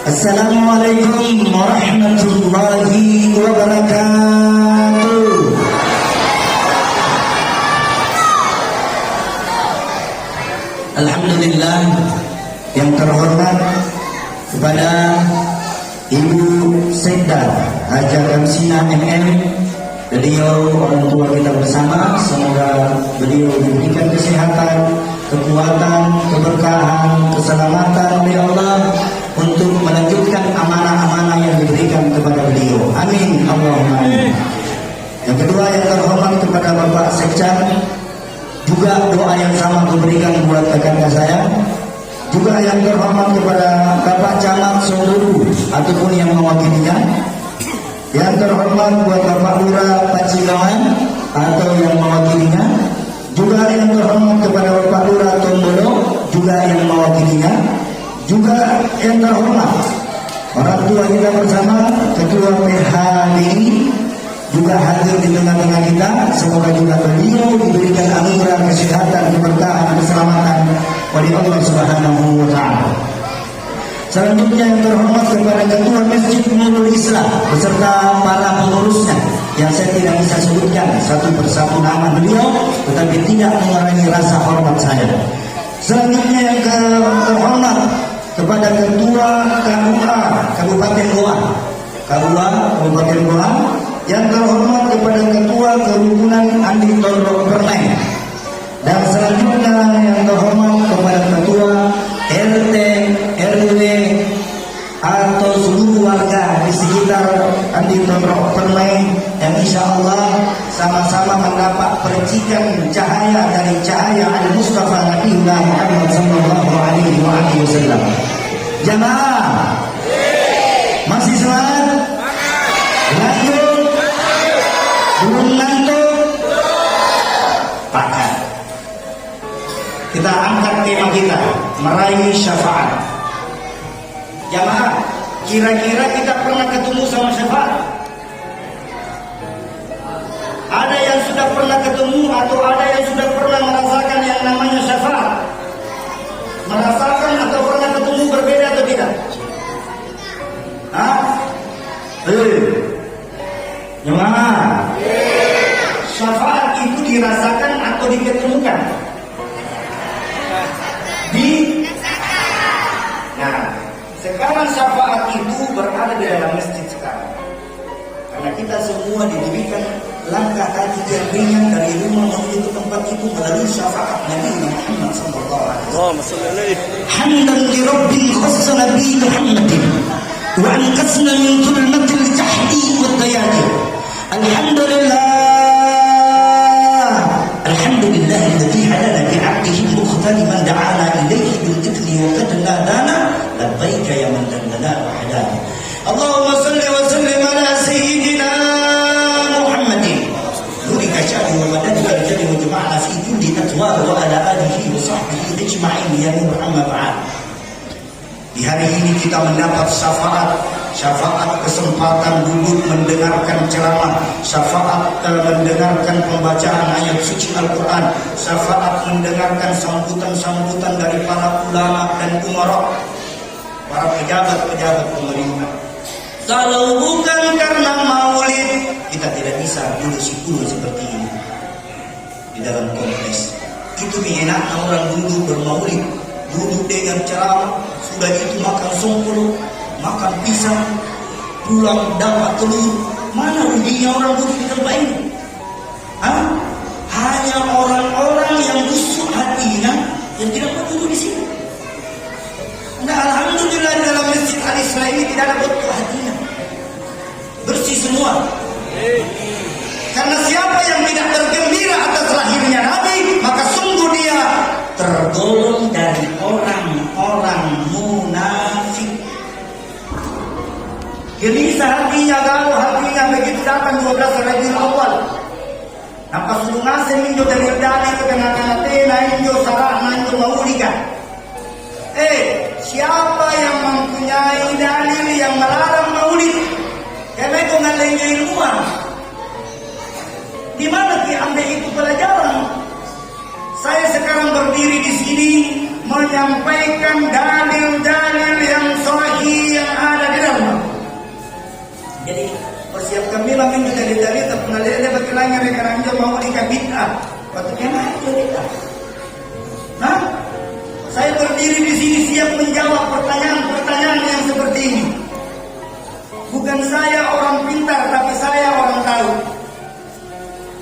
Assalamualaikum warahmatullahi wabarakatuh. Alhamdulillah, yang terhormat kepada Ibu Sekda Haja Kamsina MM, beliau orang tua kita bersama, semoga beliau diberikan kesehatan, kekuatan, keberkahan, keselamatan oleh Allah untuk melanjutkan amanah-amanah yang diberikan kepada beliau. Amin, Allahumma amin. Yang kedua, yang terhormat kepada Bapak Sekda, juga doa yang sama diberikan buat kakak saya. Juga yang terhormat kepada Bapak Camat Solo ataupun yang mewakilinya. Yang terhormat buat Bapak Lurah Pacilawan atau yang mewakilinya. Juga yang terhormat kepada Bapak Lurah Tombolo, juga yang mewakilinya. Juga yang terhormat orang tua kita bersama, Ketua PHDI juga hadir di tengah-tengah kita. Semoga juga beliau diberikan anugerah kesehatan, keberkahan, keselamatan oleh Allah Subhanahu wa Ta'ala. Selanjutnya yang terhormat kepada Ketua Masjid Nurul Islam beserta para pengurusnya yang saya tidak bisa sebutkan satu persatu nama beliau, tetapi tidak mengurangi rasa hormat saya. Selanjutnya yang terhormat kepada Ketua KUA Kabupaten Goa, Kabupaten Goa, yang terhormat kepada Ketua Kerukunan Andi Tondok Permai, dan selanjutnya yang terhormat kepada Ketua RT RW atau seluruh warga di sekitar Andi Tondok Permai yang insya Allah sama-sama mendapat percikan cahaya dari cahaya Al-Mustafa Nabiullah Muhammad sallallahu alaihi wasallam. Jamaah masih semangat? Lanjut? Belum ngantuk? Pakat. Kita angkat tema kita, meraih syafaat. Jamaah, kira-kira kita pernah ketemu sama syafaat? Ada yang sudah pernah ketemu atau ada yang sudah pernah merasakan yang namanya syafaat? Merasakan atau pernah ketemu berbeda atau tidak? Hah? Jemaah, syafaat itu dirasakan atau diketemukan? Nah, sekarang syafaat itu berada di dalam masjid sekarang. Karena kita semua diberikan langkah kaki yang ringan dari rumah menuju ke tempat itu melalui syafaat Nabi Muhammad sallallahu alaihi wasallam. Hamdan li rabbil khassa Nabi Muhammadin wa anqasna min zulmatil jahdi wad dayati. Alhamdulillah alladhi hadana bi 'abdihi mukhtar man da'ana ilayhi bil idni wa qad nadana labbaika ya man lana wahdana. Allahumma salli wa sallim ala sayyidina Muhammadin nurika sya'ni wa madadika al-jannah wa jama'na fi kulli atwar wa ala alihi wa sahbihi ajma'in ya nur amma ba'd. Di hari ini kita mendapat syafaat kesempatan duduk mendengarkan ceramah, syafaat mendengarkan pembacaan ayat suci Al-Quran, syafaat mendengarkan sambutan-sambutan dari para ulama dan umara, para pejabat-pejabat pemerintah. Kalau bukan karena maulid, kita tidak bisa duduk sikul seperti ini di dalam kompleks. Itu enaknya orang duduk bermaulid, duduk dengan ceramah, sudah itu makan songkolo, makan pisang, pulang dapat telur. Mana ruginya orang duduk di tempat ini? Hanya orang-orang yang busuk hatinya yang tidak mau duduk di sini. Nah, alhamdulillah di dalam masjid Al-Isra ini tidak ada busuk hatinya, bersih semua. Karena siapa yang tidak bergembira atas lahirnya Nabi, maka sungguh dia tergolong dari orang-orang munafik. Gelisah hatinya, galau hatinya begitu datang 12 Rabiul Awal. Nampak suruh ngasih minjo dari dali ke tengah-tengah tena minjo sarah minjo maulika. Siapa yang mempunyai dalil yang melarang maulid? Karena itu ngalengnya ilmuwan. Di mana diambil itu pelajaran? Saya sekarang berdiri di sini menyampaikan dalil-dalil yang sahih yang Memang itu dalil-dalil terpengalir bagi langit rekan dia mau dikabitah. Patutnya mana bid'ah? Nah, saya berdiri di sini siap menjawab pertanyaan-pertanyaan yang seperti ini. Bukan saya orang pintar, tapi saya orang tahu.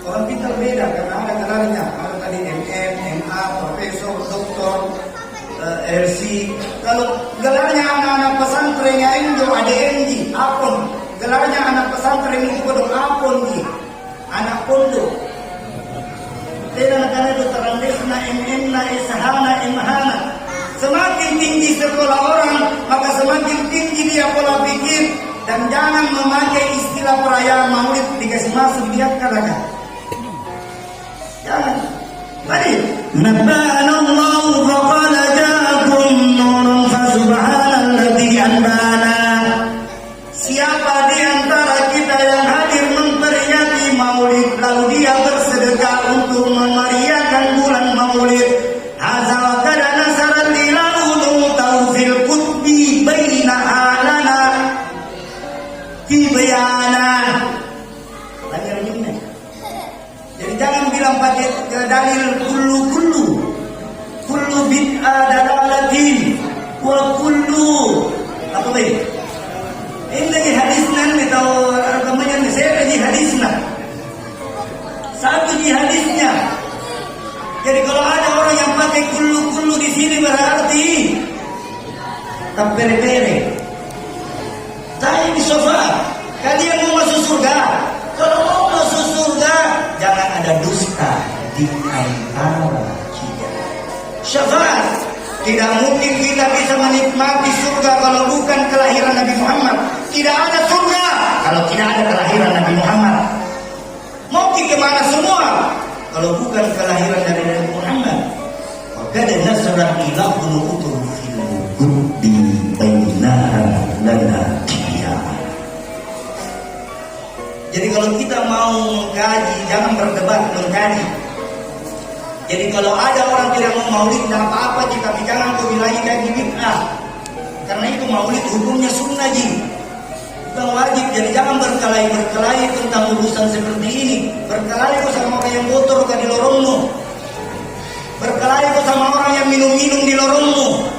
Orang pintar beda karena ada gelarnya. Ada tadi MM, MA, Profesor, Doktor, LC. Kalau gelarnya anak-anak pesantren yang itu ada MD, apon. Gelarnya anak pesantren itu kodok apon, anak pondok. Tidak karena itu terandesna, MN, Ishana, MHana. Semakin tinggi sekolah orang, maka semakin tinggi dia pola pikir. Dan jangan memakai istilah perayaan maulid dikasih masuk lihat katakan. Jangan. Tadi nabbana Allah wa qala ja'akum nurun fa subhanalladzi anbana. Siapa di antara kita yang hadir memperingati maulid lalu dia bersedekah untuk memeriahkan bulan maulid, azza kada nasaran lilahu tawfil qutbi baina alana fi bayana. Lagi. Jadi jangan bilang pakai dalil kullu bid'ah dalalatin wa kullu apa tadi? Ini lagi hadisnya atau rekamannya saya lagi hadisnya. Satu di hadisnya. Jadi kalau ada orang yang pakai kullu di sini berarti tapere-pere. Saya di sofa. Kalian mau masuk surga? Kalau mau masuk surga, jangan ada dusta di antara kita. Syafaat. Tidak mungkin kita bisa menikmati surga kalau bukan kelahiran Nabi Muhammad. Tidak ada surga kalau tidak ada kelahiran Nabi Muhammad. Mau pergi kemana semua kalau bukan kelahiran dari Nabi Muhammad? Maka dan nasrul ilahu utul fil qudbi bainana lana qiyamah. Jadi kalau kita mau mengkaji, jangan berdebat, mengkaji. Jadi kalau ada orang tidak mau maulid, tidak apa-apa, tapi jangan kau bilangi kaji bid'ah. Karena itu maulid hukumnya sunnah ji, bukan wajib. Jadi jangan berkelahi tentang urusan seperti ini. Berkelahi kau sama orang yang kotor di lorongmu. Berkelahi kau sama orang yang minum-minum di lorongmu.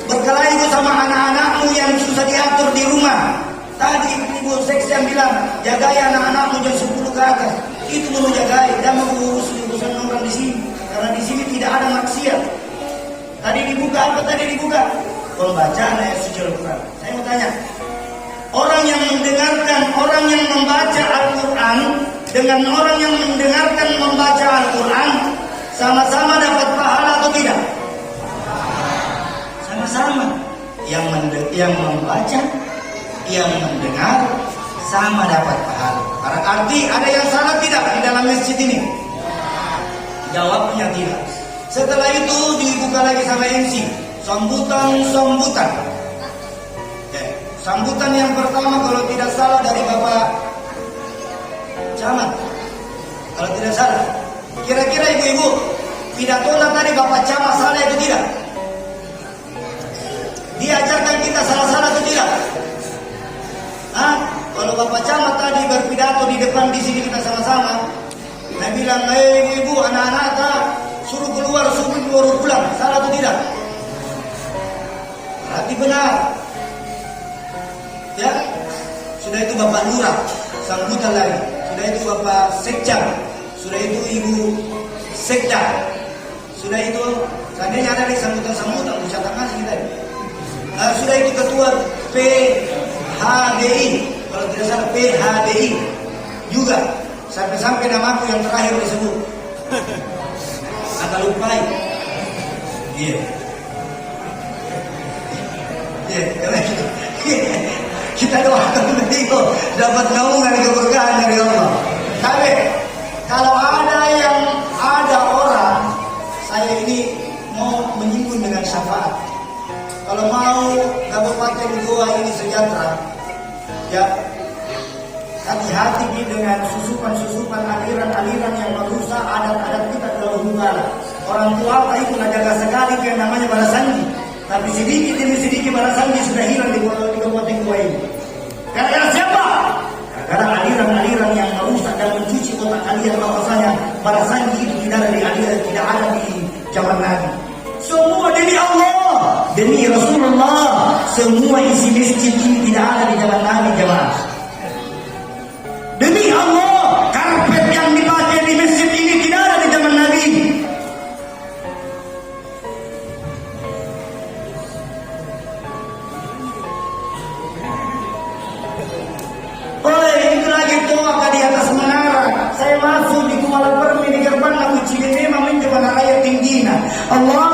Berkelahi kau sama anak-anakmu yang susah diatur di rumah. Tadi ibu seks yang bilang, jagai anak-anakmu jam 10 ke atas. Itu mau jagai, jangan urusan orang di sini. Karena di sini tidak ada maksiat. Tadi dibuka apa tadi dibuka? Pembacaan ayat suci Al-Quran. Saya mau tanya, orang yang mendengarkan, orang yang membaca Al-Quran dengan orang yang mendengarkan membaca Al-Quran sama-sama dapat pahala atau tidak? Sama-sama. Yang membaca, yang mendengar sama dapat pahala. Berarti ada yang salah tidak di dalam masjid ini? Jawabnya tidak. Setelah itu dibuka lagi sama MC. Sambutan. Sambutan yang pertama kalau tidak salah dari Bapak Camat. Kalau tidak salah. Kira-kira ibu-ibu, pidatonya tadi Bapak Camat salah itu tidak? Diajarkan kita salah-salah itu tidak? Kalau Bapak Camat tadi berpidato di depan di sini kita sama-sama. Nah bilang, ibu, anak-anak suruh keluar pulang. Salah atau tidak? Berarti benar. Ya, sudah itu Bapak Lurah, sambutan lagi. Sudah itu Bapak Sekja, sudah itu Ibu Sekda, sudah itu seandainya ada di sambutan bisa tangan kita. Sudah itu Ketua PHDI, kalau tidak salah PHDI juga. Sampai namaku yang terakhir disebut. Agak lupai. Iya. Kita doakan beliau dapat naungan keberkahan dari Allah. Tapi kalau ada orang, saya ini mau menyinggung dengan syafaat. Kalau mau Kabupaten Goa ini sejahtera, ya hati-hati dengan susupan aliran yang merusak adat-adat kita dahulu kala. Orang tua itu menjaga sekali yang namanya balasanji. Tapi sedikit demi sedikit balasanji sudah hilang di Kabupaten Goa ini. Karena siapa? Karena aliran-aliran yang merusak dan mencuci otak kalian bahwasanya para sandi itu tidak ada di aliran, tidak ada di zaman Nabi. Semua demi Allah, demi Rasulullah. Semua isi masjid ini tidak ada di zaman Nabi, jemaah. Demi Allah, karpet yang dipakai di masjid ini tidak ada di zaman Nabi. Itu lagi doa di atas menara. Saya masuk di Kuala Permi di gerbang Abu Cileme meminta pada rakyat tingginya. Allah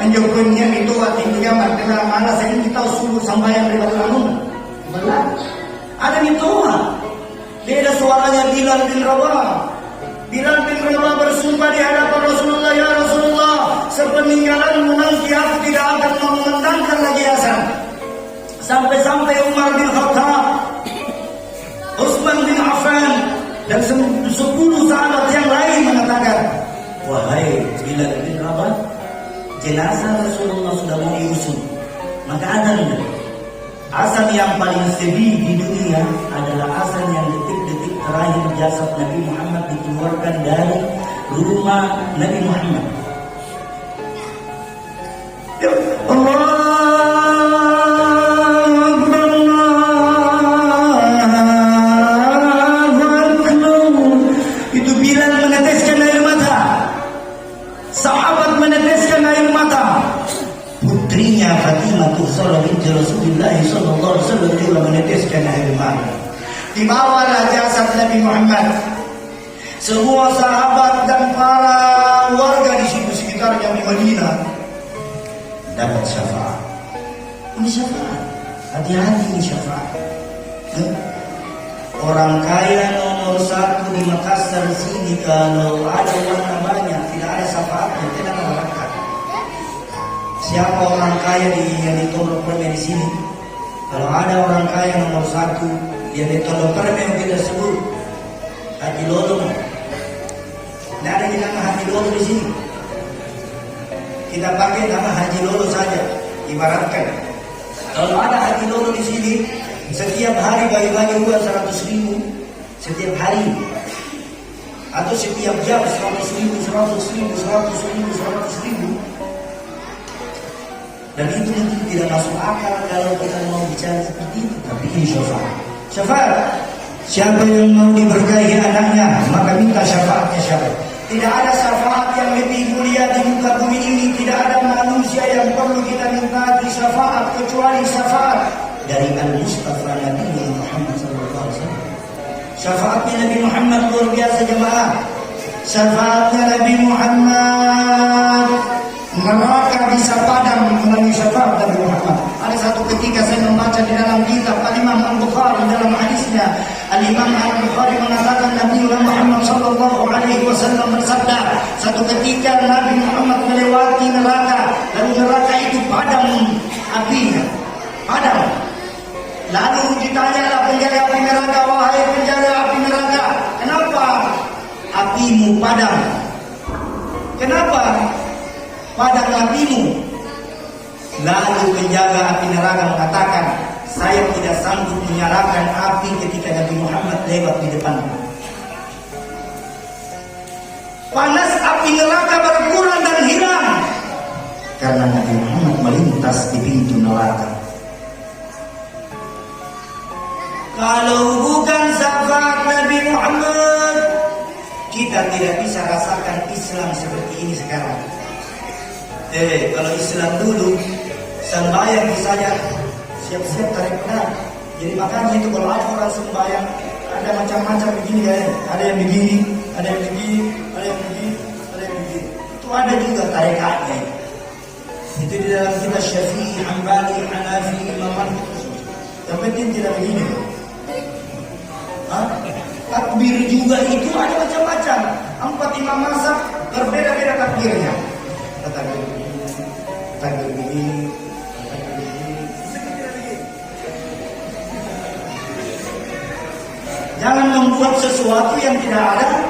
anjurnya itu tingginya martaba mana saya ini tahu suruh sambayan dari Lamun. Benar. Ada di doa. Beda suaranya Bilal bin Rabah. Bilal bin Rabah bersumpah di hadapan Rasulullah, ya Rasulullah, sepeninggalanmu nanti aku tidak akan mengumandangkan lagi azan. Sampai-sampai Umar bin Khattab, Utsman bin Affan, dan 10 sahabat yang lain mengatakan, wahai Bilal bin Rabah, jenazah Rasulullah sudah mau diusung, maka azan yang paling sedih di dunia adalah azan yang detik-detik terakhir jasad Nabi Muhammad dikeluarkan dari rumah Nabi Muhammad. Itu Bilal meneteskan air mata, sahabat meneteskan air mata. Putrinya Fatimah Zahra binti Rasulullah sallallahu alaihi wasallam juga meneteskan air mata. Dibawalah jasad Nabi Muhammad. Semua sahabat dan para warga di situ sekitarnya di Madinah dapat syafaat. Ini syafaat. Hati-hati ini syafaat. Orang kaya nomor 1 di Makassar sini kalau ada warna banyak tidak ada syafaatnya, tidak ada berangkat. Siapa orang kaya yang ditolong permen di sini? Kalau ada orang kaya nomor 1 yang ditolong permen kita sebut Haji Lolo. Tidak ada nama Haji Lolo di sini. Kita pakai nama Haji Lolo saja. Ibaratkan kalau ada Haji Lolo di sini, setiap hari bagi-bagi uang 100.000 setiap hari, atau setiap jam 100.000, 100.000, 100.000. Dan itu mungkin tidak masuk akal kalau kita mau bicara seperti itu. Tapi ini syafaat. Syafaat. Siapa yang mau diberkahi anaknya, maka minta syafaatnya siapa. Tidak ada syafaat yang lebih mulia di muka bumi ini. Tidak ada manusia yang perlu kita minta syafaat kecuali syafaat dari Al-Mustafa Nabi Muhammad SAW. Syafaatnya Nabi Muhammad luar biasa, jemaah. Syafaatnya Nabi Muhammad, neraka bisa padam melalui syafaat Nabi Muhammad. Ada satu ketika saya membaca di dalam kitab Al-Imam Al-Bukhari, dalam hadisnya Al-Imam Al-Bukhari mengatakan Nabi Muhammad sallallahu alaihi wasallam bersabda, satu ketika Nabi Muhammad melewati neraka, lalu neraka itu padam apinya, padam. Lalu ditanyalah penjaga api neraka, wahai penjaga api neraka, kenapa apimu padam? Kenapa padam apimu? Lalu penjaga api neraka mengatakan, saya tidak sanggup menyalakan api ketika Nabi Muhammad lewat di depan. Panas api neraka berkurang dan hilang karena Nabi Muhammad melintas di pintu neraka. Kalau bukan syafaat Nabi Muhammad, kita tidak bisa rasakan Islam seperti ini sekarang. Kalau Islam dulu sembahyang misalnya siap-siap tarik pedang. Jadi makanya itu kalau ada orang sembahyang ada macam-macam begini ya. Ada yang begini, ada yang begini, ada yang begini, ada yang begini. Itu ada juga tarikatnya. Itu di dalam kitab Syafi'i, Hambali, Hanafi, Imam Malik. Yang penting tidak begini. Takbir juga itu ada macam-macam. 4 imam mazhab berbeda-beda takbirnya. Takbir begini, takbir begini, takbir begini. Jangan membuat sesuatu yang tidak ada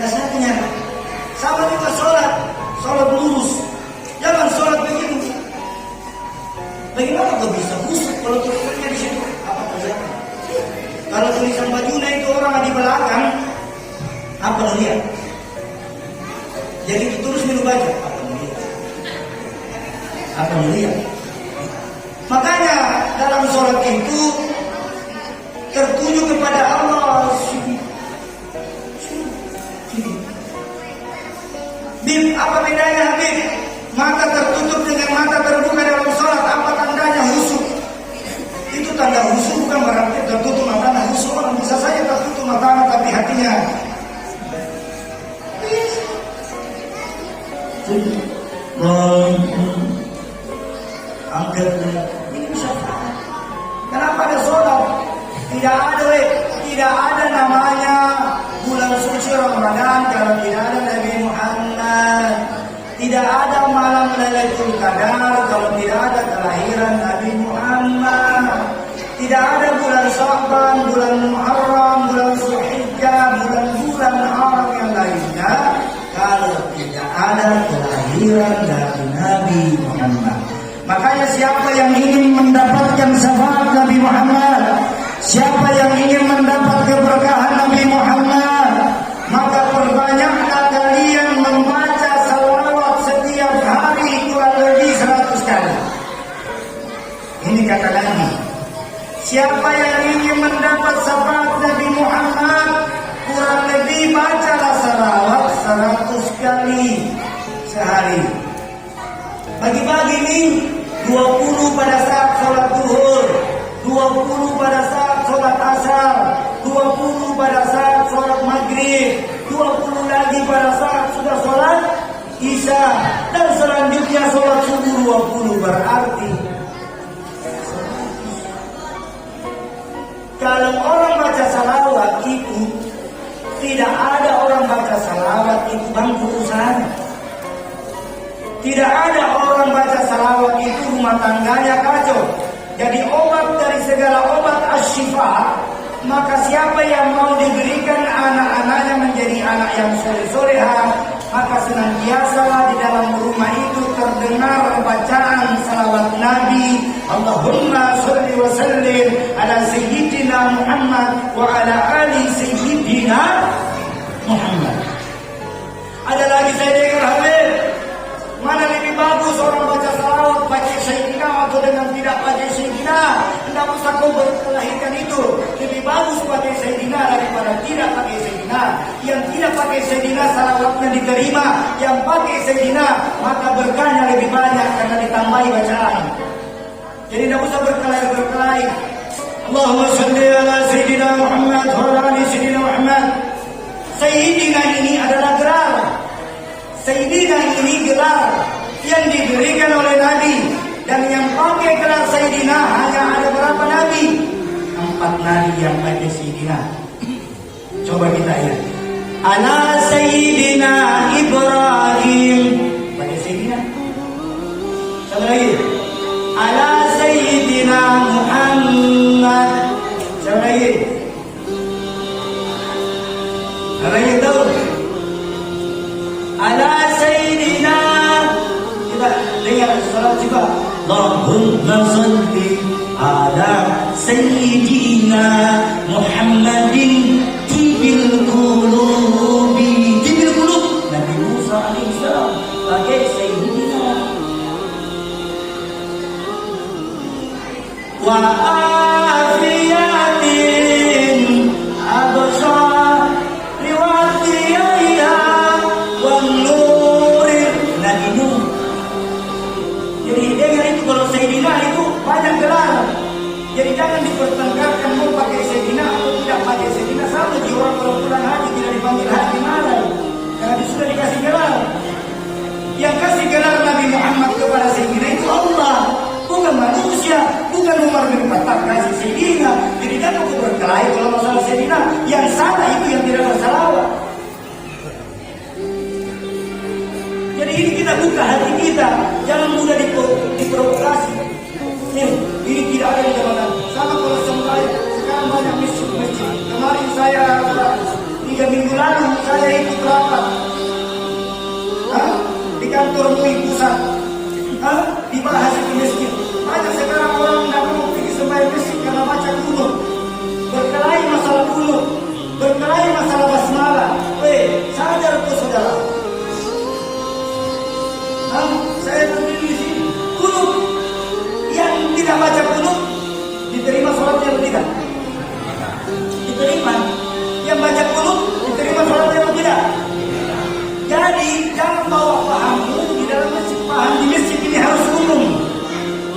dasarnya. Sama juga sholat lurus. Jangan sholat begitu. Jadi terus minum baca apa melihat. Makanya dalam sholat itu tertuju kepada Allah. Bib, apa bedanya Habib? Mata tertutup dengan mata terbuka dalam sholat, apa tandanya? Khusyuk. Itu tanda khusyuk, bukan berarti tertutup matanya. Khusyuk orang bisa saja tertutup matanya tapi hatinya angkat ini bisa. Kenapa ada sholat? Tidak ada namanya bulan suci Ramadan kalau tidak ada Nabi Muhammad. Tidak ada malam Lailatul Qadar kalau tidak ada kelahiran Nabi Muhammad. Tidak ada bulan Sya'ban, bulan Muharram, bulan Zulhijjah, bulan-bulan Arab yang lainnya kalau tidak ada kelahiran dari Nabi Muhammad. Makanya siapa yang ingin mendapatkan syafaat Nabi Muhammad, siapa yang ingin mendapat keberkahan Nabi Muhammad, maka perbanyaklah kalian membaca salawat setiap hari kurang lebih 100 kali. Ini kata Nabi. Siapa yang ingin mendapat syafaat Nabi Muhammad, kurang lebih bacalah salawat 100 kali sehari. Pagi-pagi ini 20 pada saat sholat zuhur, 20 pada saat sholat asar, 20 pada saat sholat maghrib, 20 lagi pada saat sudah sholat isya, dan selanjutnya sholat subuh 20. Berarti kalau orang baca salawat itu, tidak ada orang baca salawat itu bangku usaha. Tidak ada orang baca salawat itu rumah tangganya kacau. Jadi obat dari segala obat asyifa. Maka siapa yang mau diberikan anak-anaknya menjadi anak yang soleh-soleha, maka senantiasa di dalam rumah itu terdengar bacaan salawat Nabi. Allahumma sholli wa sallim ala sayyidina Muhammad wa ala ali sayyidina Muhammad. Ada lagi saya dengar Habib, mana lebih bagus orang baca salawat pakai Sayyidina atau dengan tidak pakai Sayyidina? Tidak usah kau berkelahirkan itu. Lebih bagus pakai Sayyidina daripada tidak pakai Sayyidina. Yang tidak pakai Sayyidina salawatnya diterima. Yang pakai Sayyidina maka berkahnya lebih banyak karena ditambahi bacaan. Jadi tidak usah berkelahi. Allahumma sholli ala Sayyidina Muhammad wa ala ali Sayyidina Muhammad. Sayyidina ini adalah gelar. Sayyidina ini gelar yang diberikan oleh Nabi, dan yang pakai gelar Sayyidina hanya ada berapa Nabi? 4 Nabi yang pakai Sayyidina. Coba kita lihat. Ala Sayyidina Ibrahim, pakai Sayyidina. Satu lagi. Ala Sayyidina Muhammad. Satu lagi. Apa yang tahu? Ala Sayyidina. Kita dengar salat juga. Allahumma salli ala Sayyidina Muhammadin tibil qulubi. Tibil qulub. Nabi Musa alaihissalam pakai Sayyidina. Wa afiyatin absar riwatiyaya wa nurin. Nabi Nuh. Jadi dengar itu, kalau Sayyidina itu banyak gelar. Jadi jangan dipertengkarkan mau pakai Sayyidina atau tidak pakai Sayyidina. Sama di orang kalau pulang haji tidak dipanggil haji malah, karena sudah dikasih gelar. Yang kasih gelar Nabi Muhammad kepada Sayyidina itu Allah, bukan manusia, bukan Umar bin Khattab kasih Sayyidina. Jadi jangan berkelahi kalau masalah Sayyidina. Yang salah itu yang tidak bersalawat. Jadi ini kita buka hati kita, jangan mudah diprovokasi. Ini tidak ada di zaman. Sama kalau sekarang banyak masjid. Kemarin saya 3 minggu lalu saya ikut rapat di kantor MUI pusat, dibahas di masjid. Banyak sekarang orang tidak mau pergi sembahyang masjid karena baca kunut, berkelahi masalah kunut, berkelahi masalah basmalah. Sadar tuh saudara, tidak baca kunut, diterima sholatnya atau tidak? Diterima. Yang baca kunut, diterima sholatnya atau tidak? Jadi jangan bawa pahammu di dalam masjid. Paham di masjid ini harus umum.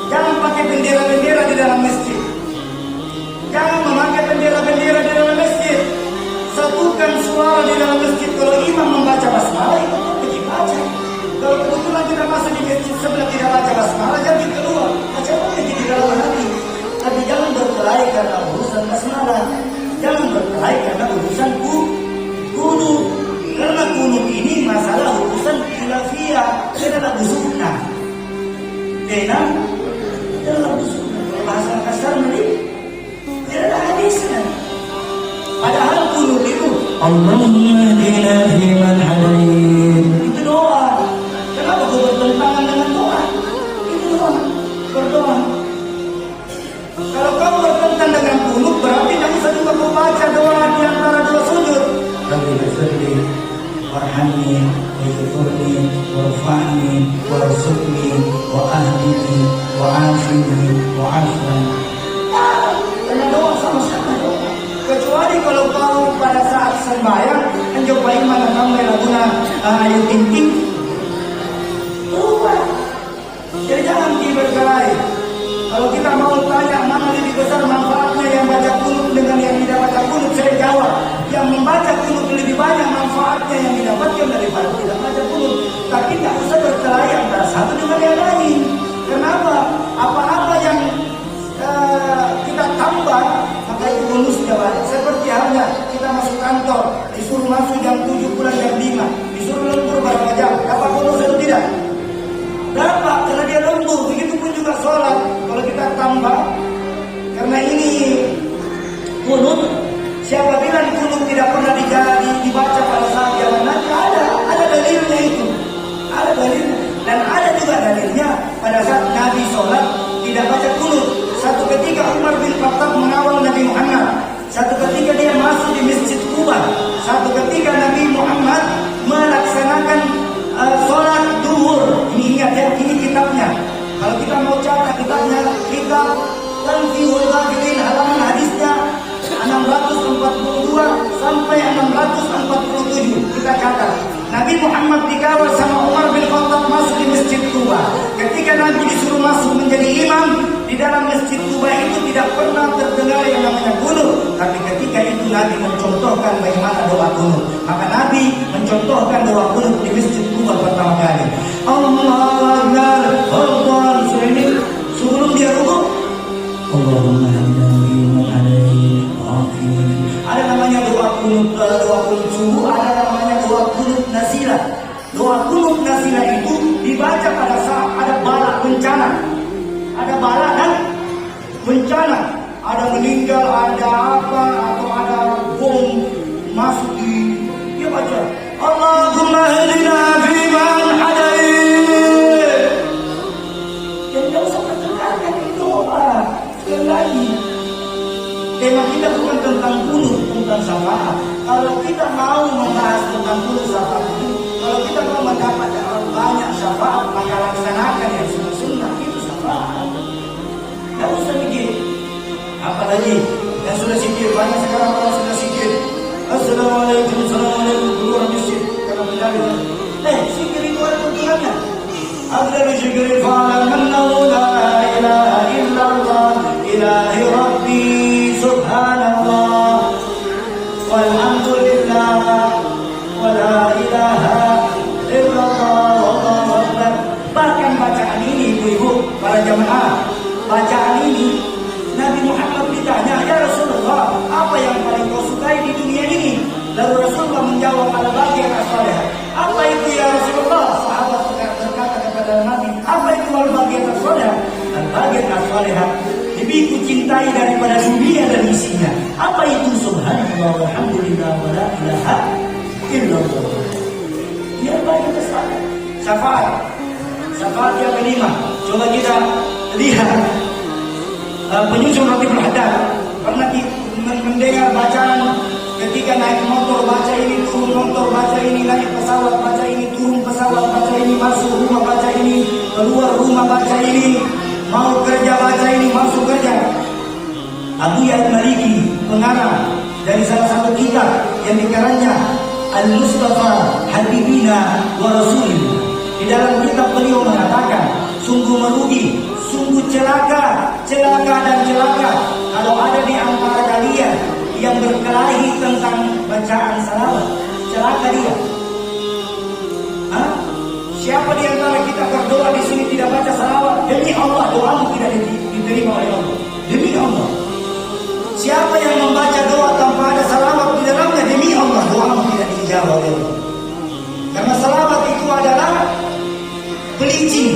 Jangan pakai bendera-bendera di dalam masjid. Jangan memakai bendera-bendera di dalam masjid. Satukan suara di dalam masjid. Kalau imam membaca basmalah, itu pergi baca. Kalau kebetulan kita masuk di masjid sebelah tidak baca basmalah, jangan keluar. Baca apa di dalam hati. Tapi jangan berkelahi karena urusan basmalah. Jangan berkelahi karena urusan kunut. Karena kunut ini masalah urusan khilafiyah. Tidak ada sunnah. Tidak ada sunnah. Bahasa kasar nanti tidak ada hadisnya. Padahal kunut itu Allahumma hdina fiman hadait. Itu doa. Kenapa kau bertentangan dengan doa? Itu doa. Berdoa. Kalau kau bertentang dengan kunut, berarti tak usah juga kau baca doa di antara dua sujud. Rabbi ghfirli warhamni waghfirli warfa'ni warzuqni wa'ahdini wa'afini wa'afani. Karena doa sama-sama doa. Kecuali kalau kau pada saat sembahyang mencoba mana kamu lagunya ayu ting-ting berubah. Jadi jangan berkelahi. Kalau kita mau tanya mana lebih besar manfaatnya yang baca kunut dengan yang tidak baca kunut, saya jawab yang membaca kunut lebih banyak manfaatnya yang didapatkan daripada tidak baca kunut. Tapi tidak usah berkelahi antara satu dengan yang lain. Kenapa? Apa-apa yang kita tambah maka itu bonusnya banyak. Seperti halnya kita masuk kantor, disuruh masuk jam 7 pulang jam 5, disuruh lembur berapa jam, dapat bonus atau tidak? Dapat, karena dia lembur. Begitu pun juga sholat. Kalau kita tambah, karena ini kunut, siapa bilang kunut tidak pernah dibaca pada saat jalan nanti? Ada dalilnya itu. Ada dalilnya. Dan ada juga dalilnya pada saat Nabi sholat tidak baca kunut. Satu ketika Umar bin Khattab mengawal Nabi Muhammad. Satu ketika dia masuk di Masjid Kuba. Satu ketika Nabi Muhammad melaksanakan sholat duhur. Ini ingat ya, ini kitabnya. Kalau kita mau catat kitabnya, kitab Tanfihul Ghafirin, halaman hadisnya 642 sampai 647. Kita catat. Nabi Muhammad dikawal sama Umar bin Khattab masuk di Masjid Kuba. Ketika Nabi disuruh masuk menjadi imam di dalam Masjid Kuba itu tidak pernah terdengar yang namanya kunut. Tapi ketika itu Nabi mencontohkan bagaimana doa kunut. Maka Nabi mencontohkan doa kunut di Masjid Kuba pertama kali. Allahu Akbar. Allah ini sebelum dia rukuk. Allahumma hadini wa ada namanya doa kunut subuh, ada namanya doa kunut nazilah. Doa kunut nazilah itu dibaca pada saat ada bala bencana. Ada bala dan bencana. Ada meninggal, ada apa, atau ada bom masuk di dia baca Allahumma hadina fiman hadait. Dan tidak usah bertengkarkan itu doa. Sekali lagi, tema kita bukan tentang kunut, tentang syafaat. Kalau kita mau membahas tentang kunut syafaat itu, kalau kita mau mendapat banyak syafaat, maka laksanakan yang sunnah itu syafaat. Tidak usah mikir. Apalagi yang sudah sikir, banyak sekarang orang sudah sikir. Assalamualaikum, assalamualaikum, keluar masjid karena pendalil. Sikir itu ada tuntunannya. Afdalu syukurin fa'ala mannahu la ilaha illallah ilahi rabbi subhanallah walhamdulillah wa la ilaha illallah wallahu akbar. Bahkan bacaan ini ibu-ibu para jamaah, bacaan ini Nabi Muhammad ditanya, ya Rasulullah, apa yang paling kau sukai di dunia ini? Lalu Rasulullah menjawab, al-bagian as-salihah. Apa itu ya Rasulullah? Sahabat berkata kepada Nabi, apa itu al-bagian as-salihah? Al-bagian as-salihah lebih kucintai daripada dunia dan isinya. Apa itu? Subhanallah walhamdulillah wa la ilaha illallah. Dia bagian as-salihah. Syafaat yang kelima. Coba kita lihat penyusun Ratibul Haddad. Pernah mendengar bacaan ketika naik motor baca ini, turun motor baca ini, naik pesawat baca ini, turun pesawat baca ini, masuk rumah baca ini, keluar rumah baca ini. mau kerja baca ini, masuk kerja. Abu Ya'ad Maliki, pengarang dari salah satu kitab yang dikarangnya Al-Mustafa Habibina wa Rasulina. Di dalam kitab beliau mengatakan, sungguh merugi, sungguh celaka dan celaka kalau ada di antara kalian yang berkelahi tentang bacaan salawat. Celaka dia. Hah? Siapa di antara kita berdoa di sini tidak baca salawat? Demi Allah, doamu tidak diterima oleh Allah. Demi Allah. Siapa yang membaca doa tanpa ada salawat di dalamnya, demi Allah, doamu tidak dijawab oleh Allah. Karena salawat itu adalah pelicin.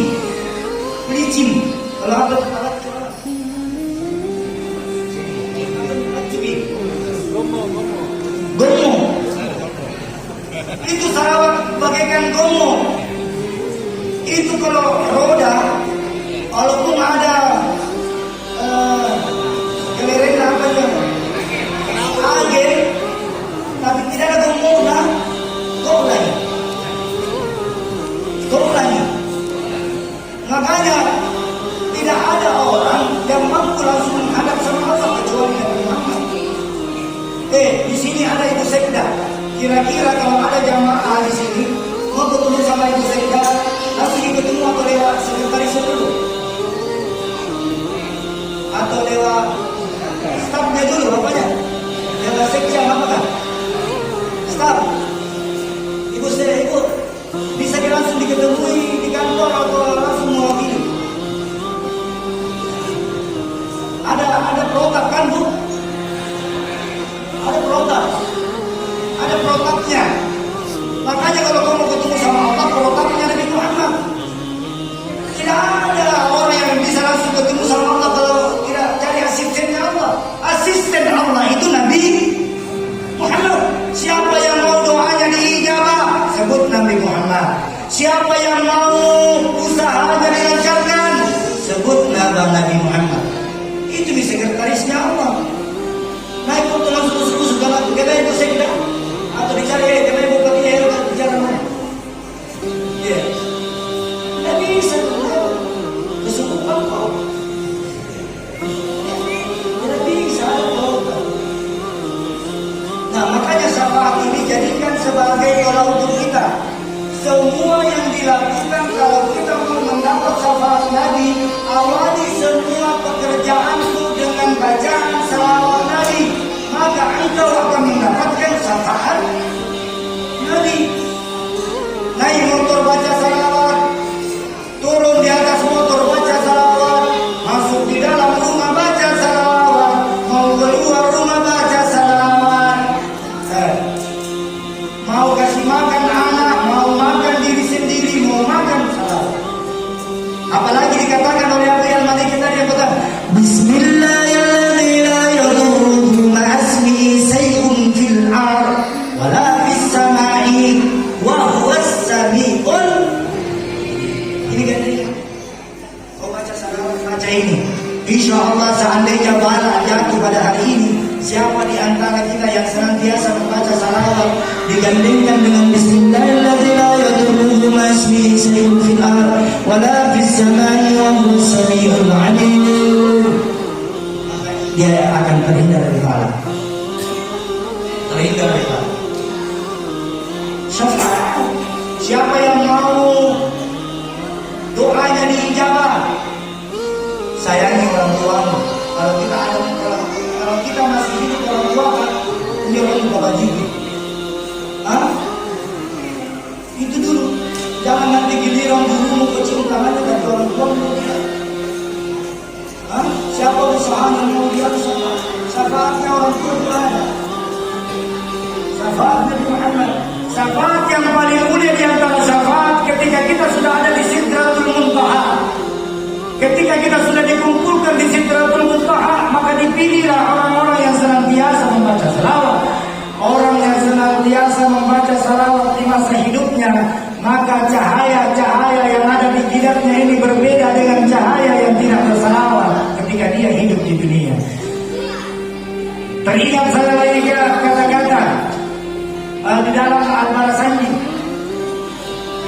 Kalau ada alat gomo. Itu salawat bagaikan gomo. Itu kalau roda, walaupun ada kelereng apa aja, agen, tapi tidak ada gomonya, gol lagi. Makanya tidak ada orang yang mampu langsung menghadap sama Allah kecuali Nabi Muhammad. Di sini ada Ibu Sekda. Kira-kira kalau ada jamaah di sini mau ketemu sama Ibu Sekda, langsung ketemu atau lewat sekretaris dulu, atau lewat stafnya dulu, bapaknya lewat sekda apa kan? Staf. Ibu bisa langsung diketemui di kantor atau langsung mewakili. Ada protap kan Bu? Ada protapnya. Makanya kalau kamu ketemu sama Allah, protapnya Nabi Muhammad. Tidak ada orang yang bisa langsung ketemu sama Allah kalau tidak cari asistennya Allah. Asisten Allah itu Nabi Muhammad. Siapa yang mau doanya diijabah, sebut Nabi Muhammad. Siapa yang mau usahanya dilancarkan, sebut nama Nabi Muhammad. Itu di sekretarisnya Allah. Naik untuk langsung susu kalau kita Ibu Sekda atau dicari kita Ibu Ketua bicara mana? Ya, tidak bisa kesukupan kau. Tidak bisa. Nah, makanya syafaat ini jadikan sebagai doa untuk kita. Semua yang dilakukan kalau kita mau mendapat syafaat Nabi, awali semua pekerjaanmu dengan bacaan salawat Nabi, maka engkau akan mendapatkan syafaat Nabi. Naik motor baca salawat, turun di atas motor baca salawat, masuk di dalam rumah baca salawat, mau keluar rumah baca salawat, mau kasih makan anak, mau makan diri sendiri, mau makan salawat. Apalagi dikatakan oleh Abu Ya'ad Maliki tadi yang pertama, Bismillahirrahmanirrahim, la yadurru ma'asmihi say'un fil ard wala fis sama'i wa huwas sami'ul. Ini kan ini. Kau baca salawat, baca ini. Insyaallah seandainya bala jatuh pada hari ini, siapa di antara kita yang senantiasa membaca salawat digandengkan dengan Bismillahirrahmanirrahim, la yadurru ma'asmihi say'un fil ard wala fis sama'i wa huwas sami'ul 'alim, dia akan terhindar dari bala. Terhindar dari bala. Syafaat. Siapa yang mau doanya diijabah, sayangi orang tuamu. Kalau kita masih hidup orang tua kan, punya orang tua wajib. Itu dulu. Jangan nanti giliran gurumu kecium tangannya dari orang tua tidak. Siapa usaha yang mau dia usaha? Syafaatnya orang tua itu ada. Syafaat Nabi Muhammad. Syafaat yang paling mulia di antara syafaat ketika kita sudah ada di Sidratul Muntaha. Ketika kita sudah dikumpulkan di Sidratul Muntaha, maka dipilihlah orang-orang yang senantiasa membaca salawat. Orang yang senantiasa membaca salawat di masa hidupnya, maka cahaya-cahaya yang ada di jidatnya ini berbeda dengan cahaya yang tidak bersalawat ketika dia hidup di dunia. Teringat saya lagi kata-kata di dalam Al-Barasandi.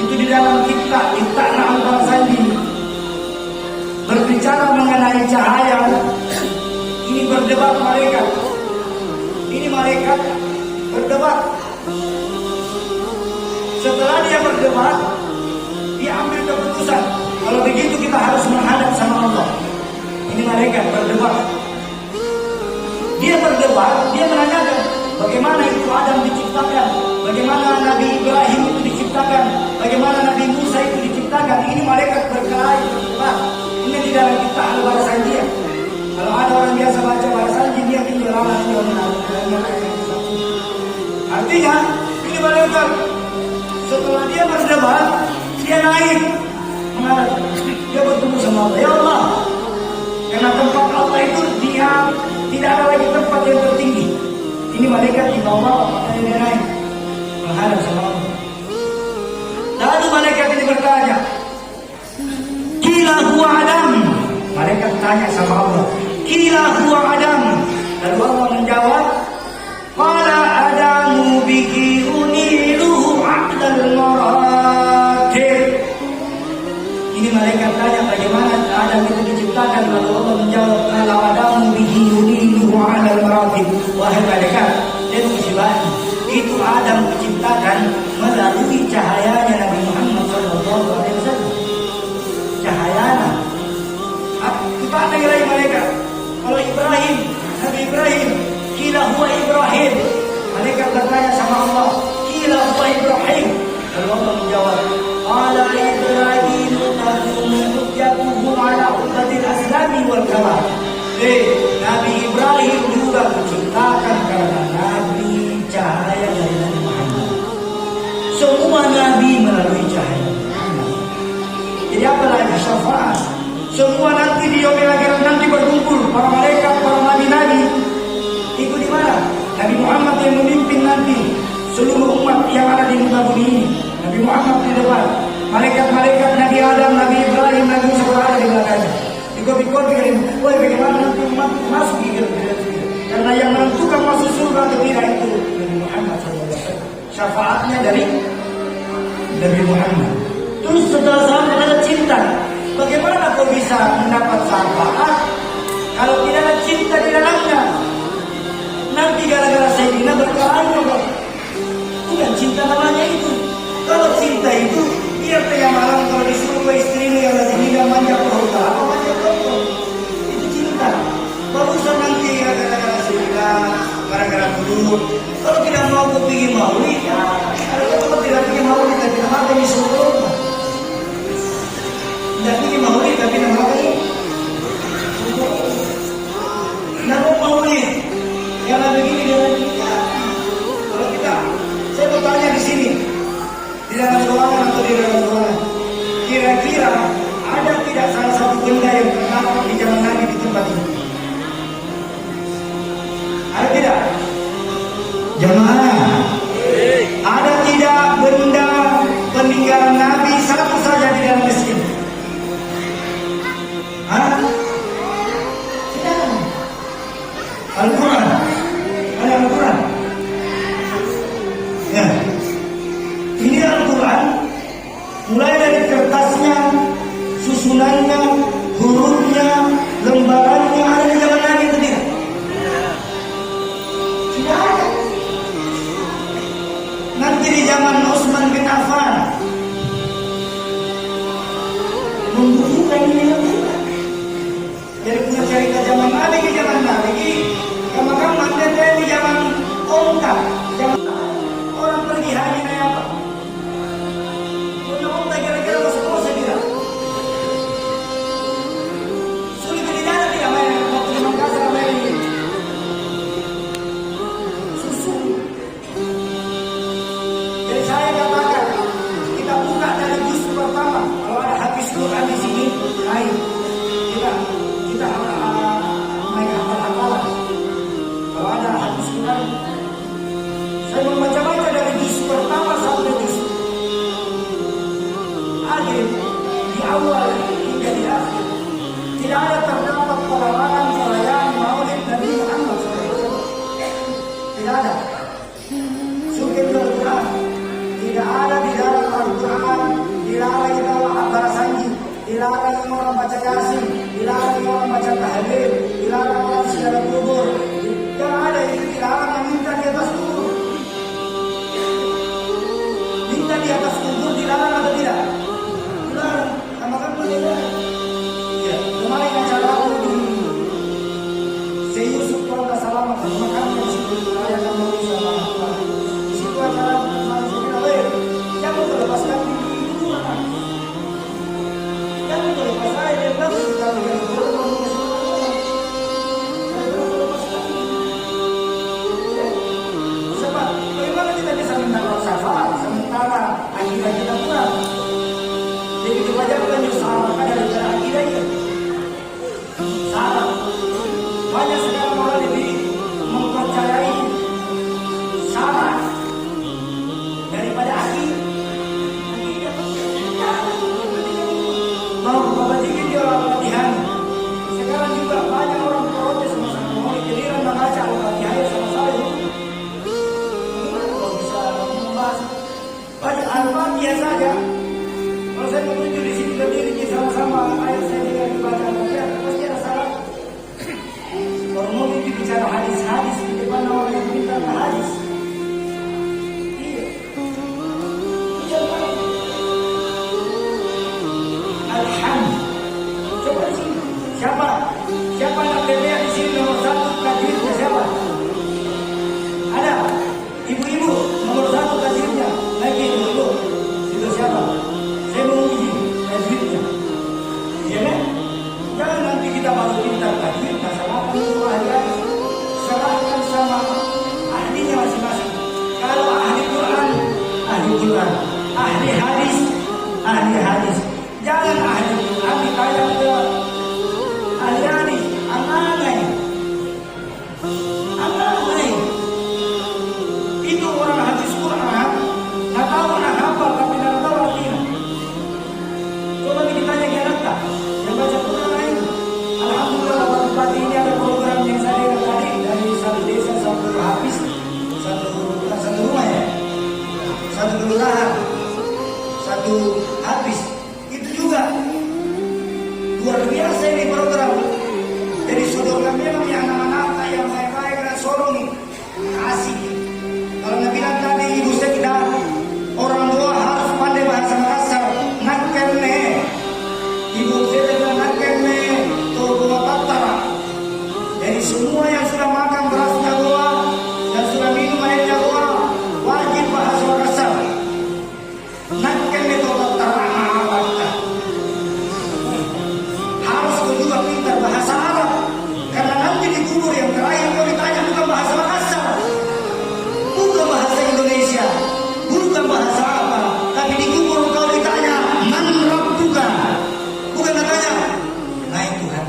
Itu di dalam kitab Al-Barasandi berbicara mengenai cahaya, ini berdebat malaikat. Ini malaikat berdebat. Setelah dia berdebat, dia ambil keputusan. Kalau begitu kita harus menghadap sama Allah. Ini malaikat berdebat. Dia berdebat, dia menanyakan bagaimana itu Adam diciptakan, bagaimana Nabi Ibrahim itu diciptakan, bagaimana Nabi Musa itu diciptakan. Ini malaikat berkelahi berdebat. Ini di dalam kitab al-Barasan dia. Kalau ada orang biasa baca Barasan dia tinggal lama dia menang. Artinya ini malaikat setelah dia berdebat, dia naik menghadap. Dia bertemu sama Allah. Ya Allah, karena tempat Allah itu dia tidak ada lagi tempat yang tertinggi. Ini malaikat di bawah, makanya dia naik menghadap sama Allah. Lalu malaikat ini bertanya, Qila huwa Adam. Malaikat tanya sama Allah, Qila huwa Adam. Lalu Allah menjawab, Qala Adamu bihi uniluhu a'lal maratib. Ini malaikat tanya bagaimana Adam itu diciptakan. Lalu Allah menjawab, Qala Adamu bihi uniluhu a'lal maratib. Wahai malaikat, dan musibah itu Adam diciptakan melalui cahayanya Nabi Muhammad SAW. Cahayanya. Kita ada lagi malaikat. Kalau Ibrahim, Nabi Ibrahim, Qila huwa Ibrahim. Malaikat bertanya sama Allah, Qila huwa Ibrahim. Lalu Allah menjawab, Qala Ibrahim taqumu hujjatuhu ala ummatil aslami wal kalam. Nabi Ibrahim juga diciptakan karena Nabi cahaya dari Nabi Muhammad. Semua Nabi melalui cahaya. Jadi apa lagi syafaat? Semua nanti di yaumil akhirat nanti berkumpul para malaikat, para nabi-nabi. Ikut di mana? Nabi Muhammad yang memimpin nanti seluruh umat yang ada di muka bumi ini. Nabi Muhammad di depan. Malaikat-malaikat Nabi Adam, Nabi Ibrahim, Nabi Musa berada di belakangnya. Ikut-ikut pikirin, wah bagaimana nanti umat masuk di karena yang menentukan masuk surga atau tidak itu Nabi Muhammad SAW. Syafaatnya dari Nabi Muhammad. Terus setelah sahabat ada cinta. Bagaimana kau bisa mendapat syafaat kalau tidak ada cinta di dalamnya? Nanti gara-gara Sayyidina berkelahi, bukan cinta namanya itu. Kalau cinta itu, dia tengah malam kalau disuruh ke istrimu yang lagi tidak manja perhutang, apa manja perhutang? Itu cinta. Barusan nanti gara-gara Sayyidina, gara-gara dulu. Kalau tidak mau kau pergi maulid, kalau tidak pergi maulid, tapi nama kami suruh. Tidak pergi maulid, tapi nama kami tidak mau maulid. Jangan begini, jangan begini. Kalau kita, saya mau tanya di sini, di dalam ruangan atau di dalam ruangan, kira-kira ada tidak salah satu benda yang terdapat di zaman Nabi di tempat ini? Ada tidak? Jemaah, ada tidak benda peninggalan Nabi satu saja di dalam masjid? Tidak. Al-Quran. Ada Al-Quran. Ya. Ini Al-Quran. Mulai dari kertasnya, susunannya, hurufnya, lembarannya ada di zaman Nabi itu tidak? Tidak ada. Nanti di zaman Utsman bin Affan membukukan ini Al-Quran. Jadi punya cerita zaman Nabi ke zaman Nabi. Kamu nanti di zaman onta, zaman orang pergi haji naik apa? Punya onta kira-kira masuk kosa tidak? Sulit tidak ada tidak main waktu di Makassar main ini. Susu. Jadi saya katakan kita buka dari juz pertama. Kalau ada habis Quran di sini, ayo kita main hafal-hafalan. Kalau ada hadis Quran, saya membaca-baca dari juz pertama sampai juz akhir, di awal hingga di akhir. Tidak ada terdapat pelarangan perayaan Maulid Nabi Muhammad SAW. Tidak ada. Sukir Al-Quran tidak ada di dalam Al-Quran, tidak ada di dalam Al-Barasanji, tidak dilarang orang baca yasin, dilarang orang baca tahlil, dilarang orang ziarah kubur. Yang ada itu dilarang yang minta di atas kubur. Minta di atas kubur dilarang atau tidak? Dilarang. Sama kan boleh. Ya, kemarin acara aku di Yusuf kalau nggak salah makan di situ ayah kamu sama di situ acara manusia jangan terlepaskan itu mana jangan terlepas saya dia bilang kalau yang sebab bagaimana kita bisa mendapat syafaat sementara akidah kita kurang jadi itu saja bukan diusahakan dari cara akidahnya salah. Banyak sekarang orang lebih mempercayai salah daripada akidah. Mau Bapak Diki dia orang latihan. Sekarang juga banyak orang protes sama mau giliran membaca latihan sama saya. Bagaimana kalau bisa membahas banyak al-Fatihah saja. Kalau saya menunjuk di sini berdiri sama-sama ayat saya tidak dibaca pasti ada salah. Kalau mau bicara hadis-hadis di depan orang yang minta hadis. Iya. Alhamdulillah. Coba di sini. Siapa yang terlihat di sini nomor satu tajwidnya siapa? Ada. Ibu-ibu nomor satu tajwidnya. Lagi dulu. Itu siapa? Saya mau uji tajwidnya. Iya kan? Jangan nanti kita baru pintar tajwid masalah itu ahli serahkan sama ahlinya masing-masing. Kalau ahli Quran, ahli hadis. Jangan ahli Quran ditanya ke ahli hadis, aneh. Itu orang hadis Quran, nggak tahu nak apa tapi nggak tahu artinya. Coba ditanya ke anak yang baca Quran lain. Alhamdulillah waktu ini ada program yang saya dengar tadi dari satu desa satu habis satu rumah ya, satu kelurahan, satu habis itu juga luar biasa ini program. Jadi saudara memang yang anak-anak yang baik-baik dan sorong nih asik. Kalau nggak bilang tadi ibu saya tidak orang tua harus pandai bahasa Makassar nakken nih. Ibu saya bilang nakken nih. Jadi semua yang sudah makan berasnya gua dan sudah minum airnya gua wajib bahasa Makassar. Nakken itu terang apa? Harus juga pintar bahasa Arab karena nanti di kubur yang terakhir kau ditanya bukan bahasa Makassar, bukan bahasa Indonesia, bukan bahasa apa, tapi di kubur kau ditanya man rabbuka, bukan ditanya naik Tuhan.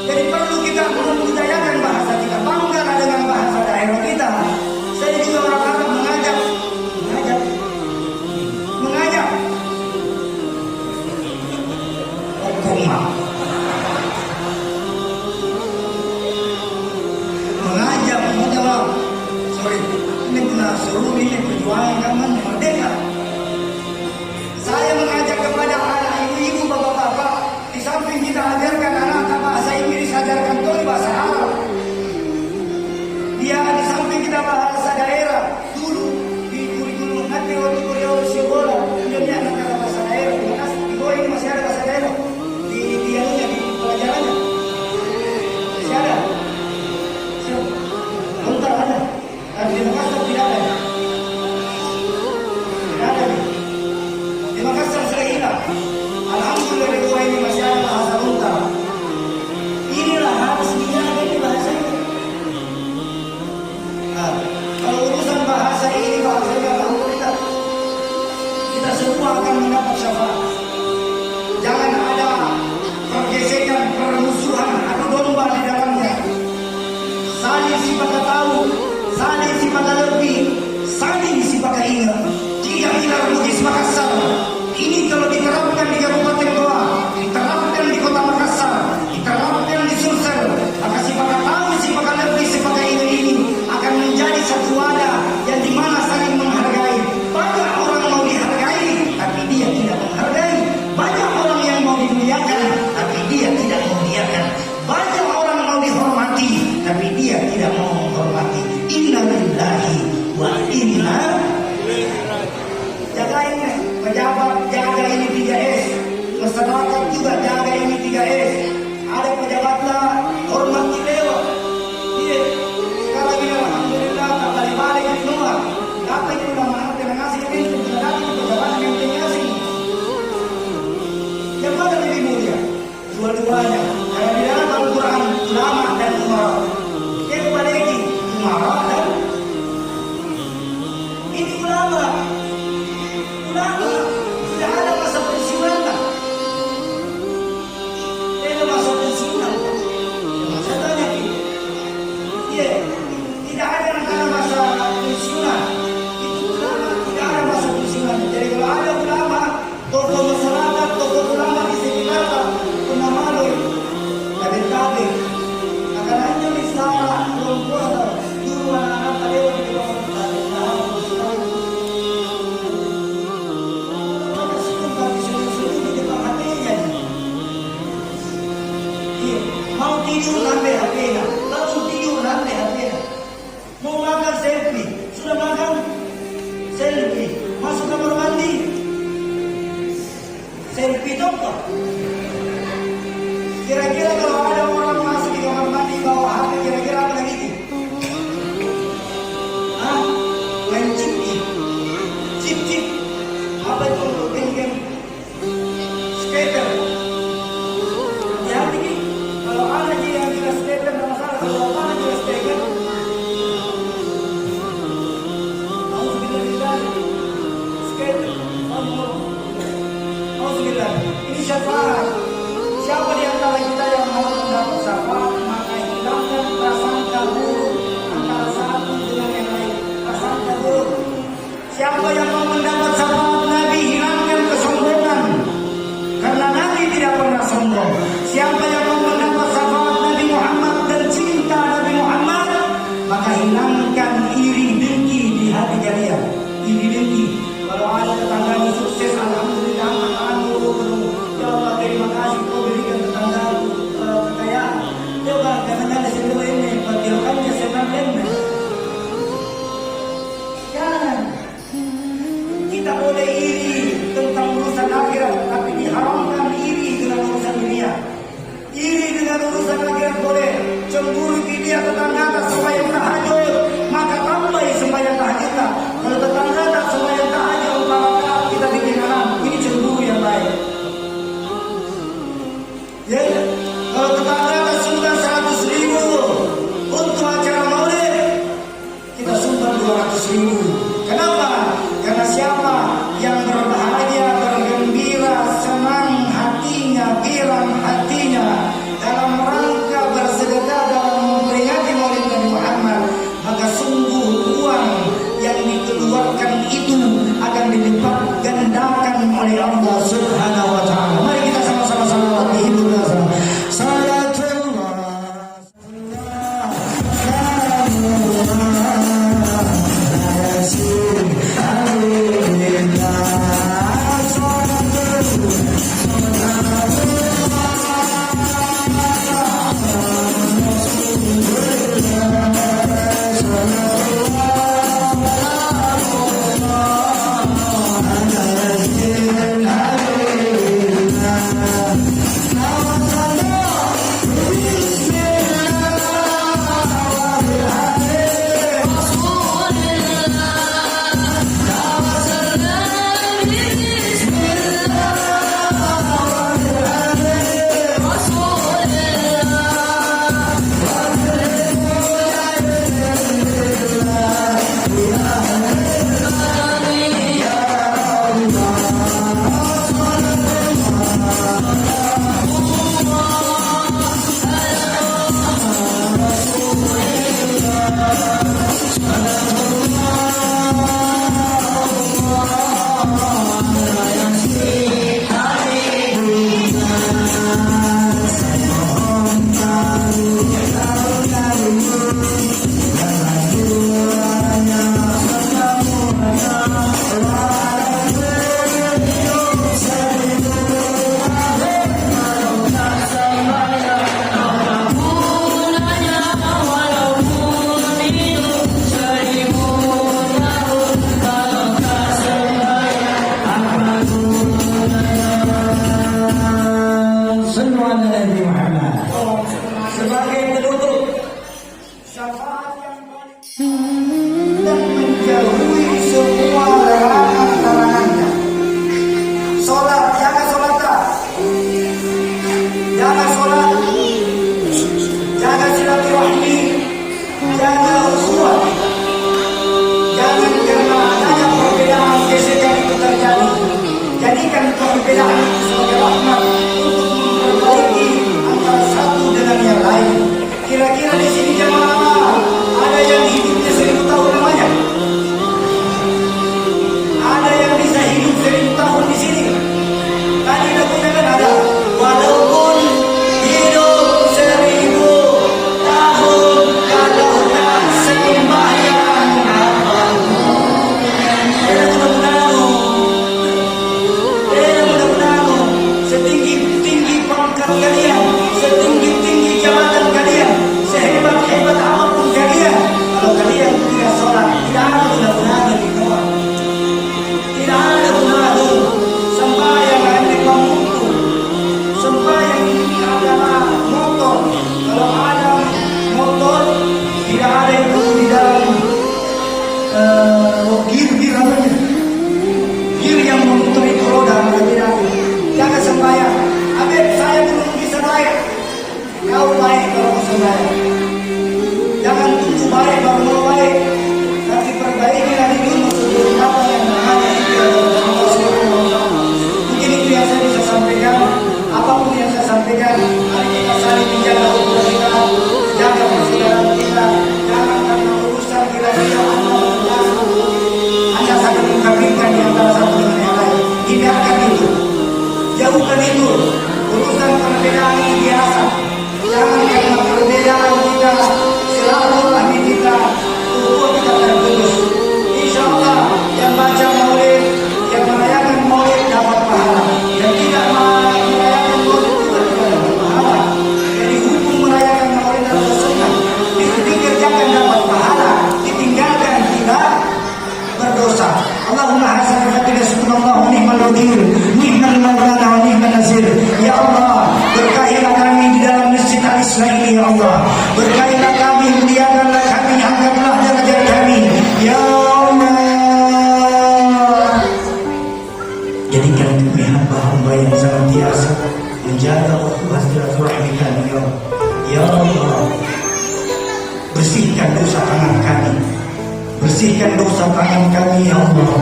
Jadi perlu kita membudayakan bahasa kita, banggalah dengan bahasa daerah kita. Saya juga orang Arab mengajak. Ini benar seluruh ini perjuangan zaman merdeka. Saya mengajak kepada anak ibu-ibu, bapak-bapak, di samping kita ajarkan anak bahasa Inggris, ajarkan tuh bahasa Arab. Dia di samping kita bahasa daerah dulu di kurikulum nanti waktu kuliah sekolah dia anak bahasa daerah. Di bawah ini masih ada bahasa daerah di pelajarannya masih ada. Lontar ada. Tapi di Makassar tidak ada. Tidak ada. Di Makassar sudah hilang. Alhamdulillah di bawah ini masih ada bahasa lontar. Inilah harus dijaga di bahasa ini. Kalau urusan bahasa ini alhamdulillah kita semua akan mendapat syafaat. Jangan ada pergesekan, permusuhan atau domba di dalamnya. Saling sifat tahu, saling sifat lebih, saling sifat ingat. Tidak hilang Bugis Makassar. Ini kalau diterapkan di Kabupaten Goa, diterapkan di Kota Makassar, diterapkan di Sulsel, maka sifat tahu, sifat lebih, sifat ingat ini akan menjadi satu wadah yang dimana saling menghargai. Banyak orang mau dihargai, tapi dia Masyarakat juga jaga ini 3S. Ada pejabatlah, hormati lewat. Iya, sekarang ini alhamdulillah tak balik-balik di rumah. Tapi kita udah maaf dengan ngasih ini, kita datang ke pejabat yang ngasih. Yang mana lebih mulia? Dua-duanya. Karena di dalam Al-Quran, ulama dan umara. Yang lagi, umara dan ini ulama. Ulama sudah ada masa pensiunan tak? Tidak masa pensiunan. Saya tanya ini. Iya, tidak ada yang ada masa pensiunan. Itu ulama, tidak ada masa pensiunan. Jadi kalau ada ulama, tokoh masyarakat, tokoh ulama di sekitar Penamalu, tabir-tabir. Akan hanya misalnya perempuan, dulu anak-anak dewan di bawah mau tidur sampai HP-nya, langsung tidur sampai HP-nya. Mau makan selfie, sudah makan selfie, masuk kamar mandi selfie dokter. Kira-kira kalau ada orang masuk di kamar mandi bawa HP, kira-kira apa lagi? Hah? Main chip, apa itu untuk game skater? Hati-hati nih, kalau ada yang tidak skater tidak masalah, kalau ada yang skater, skater, ini syafaat. Siapa di antara kita yang mau mendapat syafaat, maka hilangkan prasangka buruk antara satu dengan yang lain. Prasangka buruk. Siapa yang mau mendapat syafaat Nabi, hilangkan kesombongan. Karena Nabi tidak pernah sombong. Siapa yang mau mendapat syafaat Nabi Muhammad dan cinta Nabi Muhammad, maka hilangkan iri dengki di hati kalian. Iri dengki. Kalau ada tetangga sukses, alhamdulillah, makan dulu. Ya Allah, terima kasih kau berikan tetangga kekayaan. Coba jangan-jangan sebelum ini, bagaimana senang benar. Jangan. Kita boleh iri tentang urusan akhirat, tapi diharamkan iri dengan urusan dunia. Iri dengan urusan akhirat boleh. Cemburu dia tetangga tak sembahyang tahajud, maka tambah sembahyang tahajud. Kalau tetangga tak sembahyang tahajud, maka kita bikin haram. Ini cemburu yang baik. Ya, kalau tetangga tak sumbang 100.000 untuk acara maulid, kita sumbang 200.000. Kenapa? Karena siapa yang berbahagia, bergembira, senang hatinya, girang hatinya dalam rangka bersedekah dalam memperingati Maulid Nabi Muhammad, maka sungguh uang yang dikeluarkan itu akan dilipat gandakan oleh Allah Subhanahu wa taala. Mari kita sama-sama salawat hibur Amin. kalian, setinggi-tinggi jabatan kalian, sehebat-hebat apapun kalian, kalau kalian tidak sholat, tidak ada guna-gunanya di bawah. Tidak ada gunanya. Sembahyang hanya pemukul, sembahyang ini adalah motor. Kalau ada motor, tidak ada itu di dalam gir namanya. Gir yang memutar itu roda, tidak. Jangan sembahyang. Habib, saya belum bisa baik. Kau baik kalau sembahyang. Jangan tunggu baik baru mau baik. Tapi perbaiki dari dulu sebelum apa yang ada itu adalah Allah Subhanahu wa Ta'ala. Mungkin itu yang saya bisa sampaikan. Apapun yang saya sampaikan, mari kita saling menjaga hubungan kita, jaga persaudaraan kita. Jangan karena urusan kira-kira hanya saling mengkabirkan di antara satu dengan yang lain. Hindarkan itu, jauhkan itu. Urusan perbedaan ini biasa. Jangan karena perbedaan kita selalu kami kita tubuh kita terputus. Insya Allah yang baca maulid, yang merayakan maulid dapat pahala. Yang tidak merayakan maulid juga tidak dapat pahala. Jadi hukum merayakan maulid adalah sunnah. Dikerjakan dapat pahala, ditinggalkan tidak berdosa. Allahumma hasan fatina subhanallah ni'mal wakil, ni'mal maulana wa ni'mal nasir. Ya Allah, berkahilah kami di dalam masjid Al-Islam ini ya Allah. Berkahilah kami, muliakanlah kami, angkatlah derajat kami ya Allah. Jadikan kami hamba-hamba yang senantiasa menjaga ukhuwah silaturahmi kami ya Allah. Ya Allah, bersihkan dosa tangan kami, bersihkan dosa tangan kami ya Allah.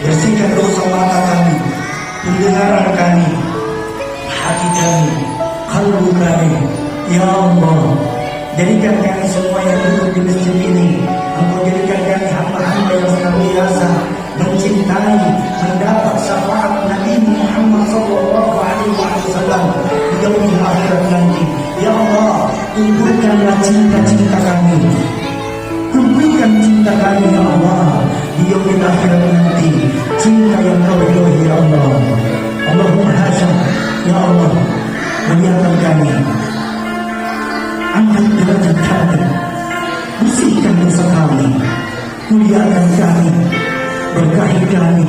Bersihkan dosa mata kami, pendengaran kami, hati kami, kalbu kami ya Allah. Jadikan kami semua yang duduk di masjid ini, Engkau jadikan kami hamba-hamba yang senantiasa mencintai, mendapat syafaat Nabi Muhammad sallallahu alaihi wasallam di yaumil akhirat nanti. Ya Allah, kumpulkanlah cinta-cinta kami, kumpulkan cinta kami ya Allah di yaumil akhirat nanti, cinta yang Kau ridhoi ya Allah. Allahumma hasya ya Allah, muliakan kami, angkat derajat kami, bersihkan dosa kami, muliakan kami, berkahi kami,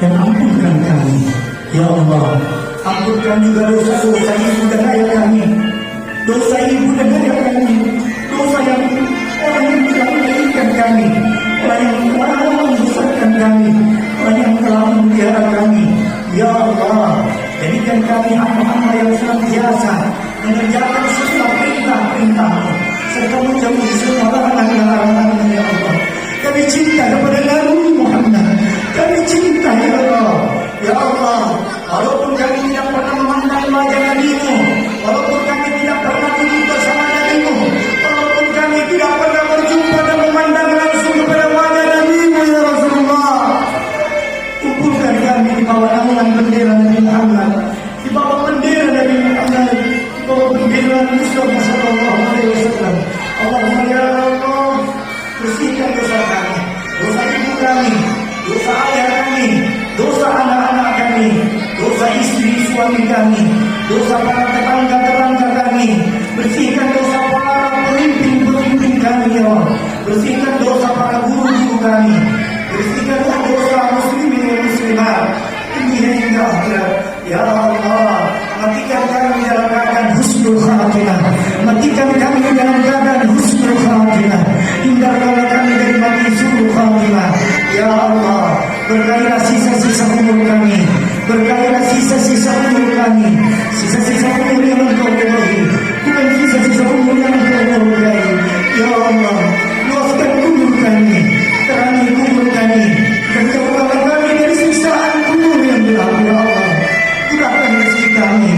dan ampunkan kami ya Allah. Ampunkan juga dosa-dosa ibu dan ayah kami, dosa ibu dan ayah kami, dosa yang orang yang tidak menjadikan kami, orang yang telah membesarkan kami, orang yang telah memelihara kami ya Allah. Jadikan kami hamba-hamba yang senantiasa mengerjakan semua perintah-perintah-Mu serta menjauhi semua larangan-larangan ya Allah. Kami cinta kepada Nabi Muhammad, kami cinta ya Allah. Ya Allah, walaupun kami tidak pernah memandang wajah Nabi-Mu, walaupun kami tidak pernah duduk bersama Nabi-Mu, walaupun kami tidak pernah berjumpa dan memandang langsung kepada wajah Nabi-Mu ya Rasulullah, kumpulkan kami di bawah naungan bendera Nabi Muhammad, di bawah bendera Nabi Muhammad, di bawah bendera Mustafa sallallahu alaihi wasallam. Allahumma ya Allah, bersihkan dosa kami, dosa ibu kami, dosa ayah kami, dosa anak-anak kami, dosa istri suami kami, dosa para tetangga-tetangga kami. Bersihkan dosa para pemimpin-pemimpin kami ya Allah. Bersihkan dosa para guru-guru kami. Bersihkan dosa muslimin dan muslimat dunia hingga akhirat ya Allah. Matikan kami dalam keadaan husnul khatimah, matikan kami dalam keadaan husnul khatimah, hindarkanlah kami dari mati su'ul khatimah ya Allah. Berkahilah sisa-sisa umur kami, berkahilah sisa-sisa umur kami, sisa-sisa umur yang Engkau ridhoi, bukan sisa-sisa umur yang Engkau murkai ya Allah. Luaskan kubur kami, terangi kubur kami, dan jauhkanlah kami dari siksaan kubur yang gelap ya Allah. Mudahkan rezeki kami,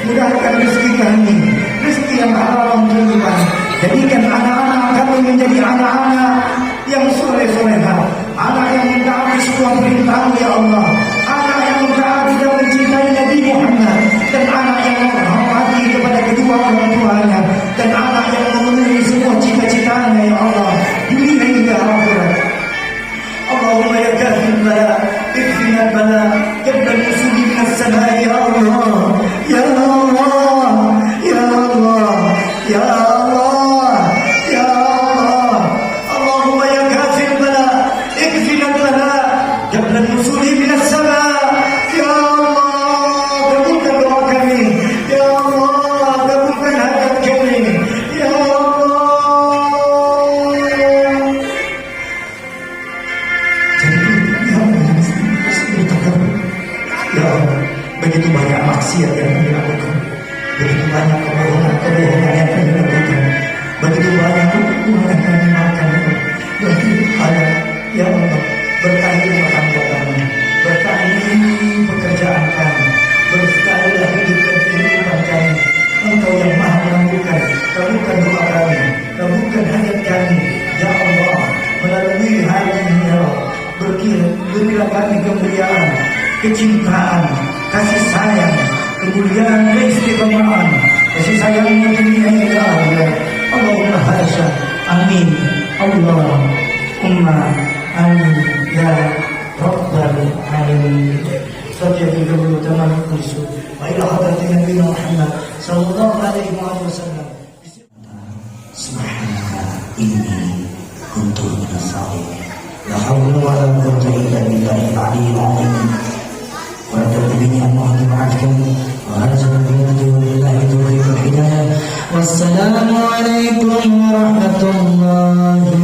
mudahkan rezeki kami, rezeki yang halal Tuhan. Jadikan anak-anak kami menjadi anak-anak yang soleh-solehah, anak yang mentaati semua perintah ya Allah, anak yang mentaati dan mencintai Nabi Muhammad, dan anak yang begitu banyak maksiat yang kami lakukan, begitu banyak kebohongan yang kami lakukan, begitu banyak kekurangan yang kami makan, begitu banyak ya Allah, berkahi rumah tangga kami, berkahi pekerjaan kami, berkahilah hidup dan kehidupan kami. Engkau yang maha menentukan, kabulkan doa kami, kabulkan hajat kami, ya Allah, melalui hari ini ya Allah, berilah kami kemuliaan, kecintaan, kasih sayang, kemuliaan, keistiqomahan, kasih sayangnya dunia ini ya Allah. Allahumma hasya, amin, Allahumma amin, ya Rabbal alamin. Sajjadi dulu teman kursu. Baiklah hadirin Nabi Muhammad sallallahu alaihi wasallam. Subhanaka inni kuntu minas salihin. La haula wa la quwwata illa billahi al-aliyyil azim. Wa tadbini Allah ma'akum wa hadza billahi tawfiq al-hidayah. Wassalamu alaikum warahmatullahi